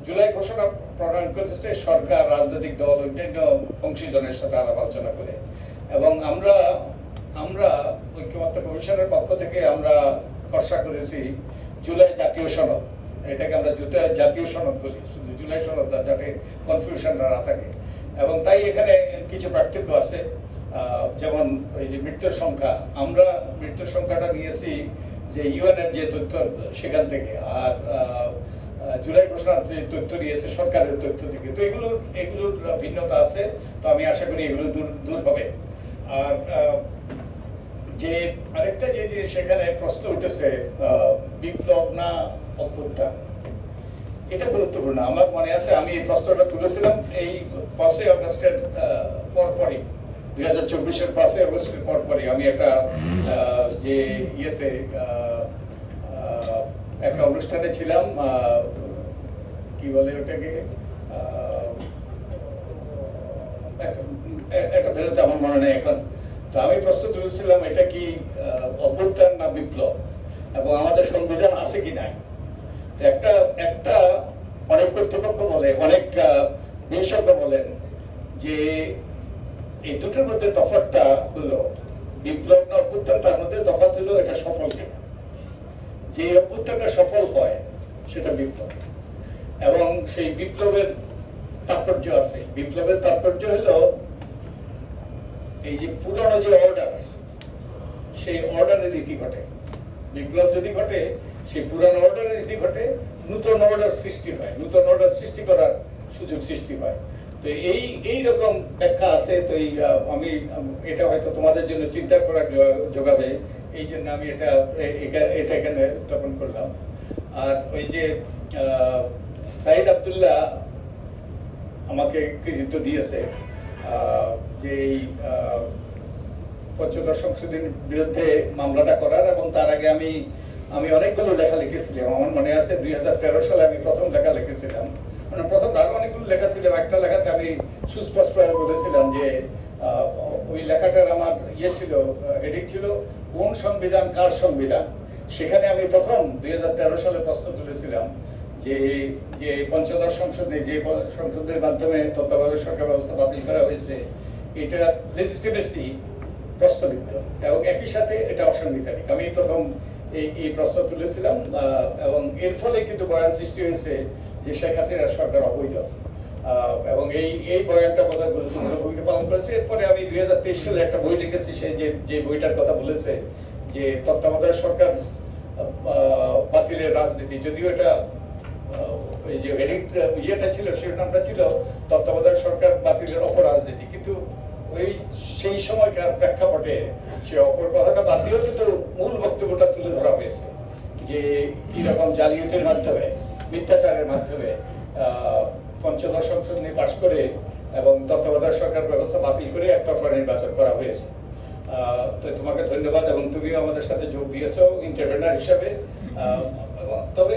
জুলাই ঘোষণা প্রণয়ন করেছে সরকার, রাজনৈতিক দল, অন্যান্য অংশীদারের সাথে আলাপ আলোচনা করে, এবং আমরা ঐক্যমত্য কমিশনের পক্ষ থেকে আমরা খসড়া করেছি জুলাই জাতীয় সনদ। এটাকে আমরা জাতীয় সনদ বলি, শুধু জুলাই সনদ না, যাতে কনফিউশন না থাকে। এবং তাই এখানে কিছু পার্থক্য আছে, যেমন এই যে মৃত্যুর সংখ্যা, আমরা মৃত্যুর সংখ্যাটা নিয়েছি যে ইউএন এর যে তথ্য সেখান থেকে, আর জুলাই ঘোষণার যে তথ্য নিয়েছে সরকারের তথ্য থেকে। তো এগুলোর ভিন্নতা আছে। তো আমি আশা করি এগুলো দূর হবে। আর যে আরেকটা যে সেখানে প্রশ্ন উঠেছে, বিপ্লব না অভ্যুত্থান, এটা গুরুত্বপূর্ণ। আমার মনে আছে আমি এই প্রশ্নটা তুলেছিলাম এই 5ই আগস্টের পরপরই, 2024-এর 5ই আগস্টের পরপরই আমি একটা যে ইয়েতে একটা অনুষ্ঠানে ছিলাম, কি বলে ওটাকে, একটা ফেরত আমার মনে নেই এখন। তো আমি প্রশ্ন তুলেছিলাম এটা কি অভ্যুত্থান না বিপ্লব, এবং আমাদের সংবিধান আছে কি নাই। একটা অনেক কর্তৃপক্ষ বলে, অনেক বিশেষজ্ঞ বলেন যে এই দুটোর মধ্যে তফাৎটা হলো বিপ্লব না অভ্যুত্থান, তার মধ্যে তফাৎ হলো এটা সফল কিনা। যে অভ্যুত্থানটা সফল হয় সেটা বিপ্লব, এবং সেই বিপ্লবের তাৎপর্য আছে। বিপ্লবের তাৎপর্য হলো এই যে পুরনো যে অর্ডার, সেই অর্ডারের রীতি ঘটে। বিপ্লব যদি ঘটে, সেই পুরানো অর্ডারের রীতি ঘটে, নূতন অর্ডার সৃষ্টি হয়, নূতন অর্ডার সৃষ্টি করার সুযোগ সৃষ্টি হয়। তো এই রকম ব্যাখ্যা আছে। তো আমি এটা হয়তো তোমাদের জন্য চিন্তা করার যোগাবে, এই জন্য আমি এটা এখানে উত্থাপন করলাম। আর ওই যে সাইদ আব্দুল্লাহ আমাকে কৃতিত্ব দিয়েছে যে পঞ্চদশ সংশোধনীর বিরুদ্ধে মামলাটা করার, এবং তার আগে আমি অনেকগুলো লেখা লিখেছিলাম। আমার মনে আছে 2013 সালে আমি প্রথম লেখা লিখেছিলাম, মানে প্রথম আরো অনেকগুলো লেখা ছিল। একটা লেখাতে আমি সুস্পষ্ট বলেছিলাম যে ওই লেখাটার আমার ছিল, হেডিং ছিল কোন সংবিধান কার সংবিধান। সেখানে আমি প্রথম 2013 সালে প্রশ্ন তুলেছিলাম যে পঞ্চদশ সংসদে যে সংসদের মাধ্যমে তত্ত্বাবধায়ক সরকার ব্যবস্থা বাতিল করা হয়েছে, এটা লেজিটিমেসি প্রস্তাবিত, এবং একই সাথে এটা অসাংবিধানিক। আমি প্রথম এই প্রশ্ন তুলেছিলাম, এবং এর ফলে কিন্তু বয়ান সৃষ্টি হয়েছে যে শেখ হাসিনার সরকার অবৈধ, এবং এই বয়ানটা বোধহয় গুরুত্বপূর্ণ ভূমিকা পালন করেছে। এরপরে আমি 2023 সালে একটা বই লিখেছি, সেই যে বইটার কথা বলেছে যে তত্ত্বাবধায়ক সরকার বাতিলের রাজনীতি। যদিও এটা এই যে ইয়েটা ছিল, শিরোনামটা ছিল তত্ত্বাবধায়ক সরকার বাতিলের অপরাজনীতি, কিন্তু সেই সময়কার প্রেক্ষাপটে সে অপর কথাটা বাদ দিয়েও কিন্তু মূল বক্তব্যটা তুলে ধরা হয়েছে যে এরকম জালিয়াতির মাধ্যমে, মিথ্যাচারের মাধ্যমে পঞ্চদশ সংশোধনী পাশ করে এবং তত্ত্বাবধায়ক সরকার ব্যবস্থা বাতিল করে একতরফা নির্বাচন করা হয়েছে। তো তোমাকে ধন্যবাদ, এবং তুমিও আমাদের সাথে যোগ দিয়েছো ইন্টারভেনার হিসাবে। তবে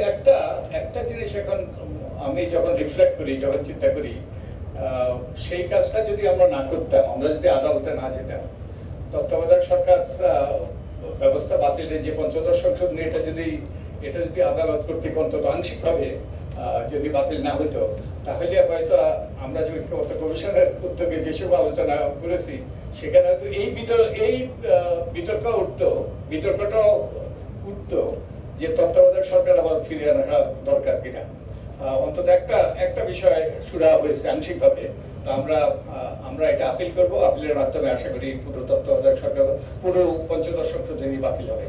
একটা জিনিস এখন আমি যখন রিফ্লেক্ট করি, যখন চিন্তা করি, সেই কাজটা যদি আমরা না করতাম, আমরা যদি আদালতে না যেতাম, তত্ত্বাবধায়ক সরকার ব্যবস্থা বাতিলের যে পঞ্চদশ সংশোধনী, এটা যদি আদালত কর্তৃক অন্তত আংশিকভাবে যদি বাতিল না হইতো, তাহলে হয়তো আমরা যে ঐক্যমত্য কমিশনের উদ্যোগে যেসব আলোচনা করেছি, সেখানে হয়তো এই বিতর্কটা উঠতো যে তত্ত্বাবধায়ক সরকার আবার ফিরিয়ে রাখা দরকার কিনা। অন্তত একটা বিষয় সুরা হয়েছে আংশিকভাবে। তো আমরা এটা আপিল করবো, আপিলের মাধ্যমে আশা করি পুরো তত্ত্বাবধায়ক সরকার, পুরো পঞ্চদশ সংশোধনী বাতিল হবে।